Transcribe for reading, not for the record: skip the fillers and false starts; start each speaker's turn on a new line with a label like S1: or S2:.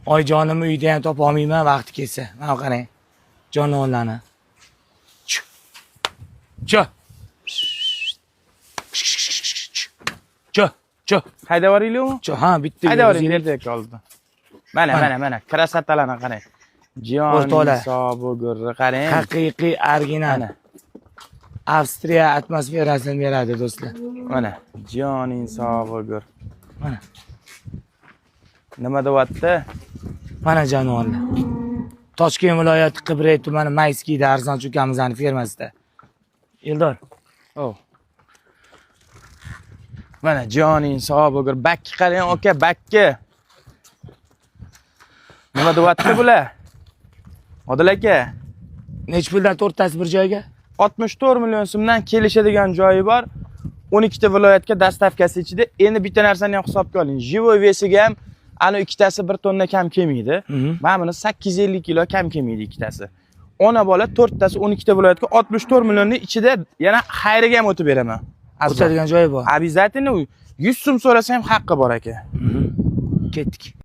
S1: Oyijonimni uyda ham topa olmayman vaqti kelsa. Mana qarang. Jonivorlarni. Cho. Cho.
S2: Haydab yuboringlarmi?
S1: Cho, ha, bitta.
S2: Haydab yuboring, ertak oldi. Mana, krasatalarni qarang.
S1: O'rtoqlar.
S2: Hisobog'ir qarang.
S1: Haqiqiy original. Avstriya atmosferasini beradi do'stlar.
S2: Mana, joning hisobog'ir.
S1: Mana.
S2: Nima deyapti?
S1: Mana jonivorlar. Toshkent viloyati Qibray tumani Mayskiyda Arzonchi ukamizning fermasida. Eldor.
S2: Oh. Mana joning hisobog'ir. Bakki qarang, aka, bakki. Nima deyapti bular? Odil aka,
S1: Nech puldan to'rttasi bir joyga?
S2: 64 million so'mdan kelishadigan joyi bor. 12 ta viloyatga dastavkasi ichida. Endi bitta narsani ham hisobga oling. Jivoy vesiga ham ana ikkitasi 1 tonna kam kelmaydi. Mana buni 850 kilo kam kelmaydi ikkitasi. Ona bola 4 tasi 12 ta viloyatga 64 millionning ichida yana xayriga ham o'tib beraman.
S1: O'tadigan joyi bor.
S2: Обязательно 100 so'm so'rasa ham haqqi bor aka.
S1: Ketdik.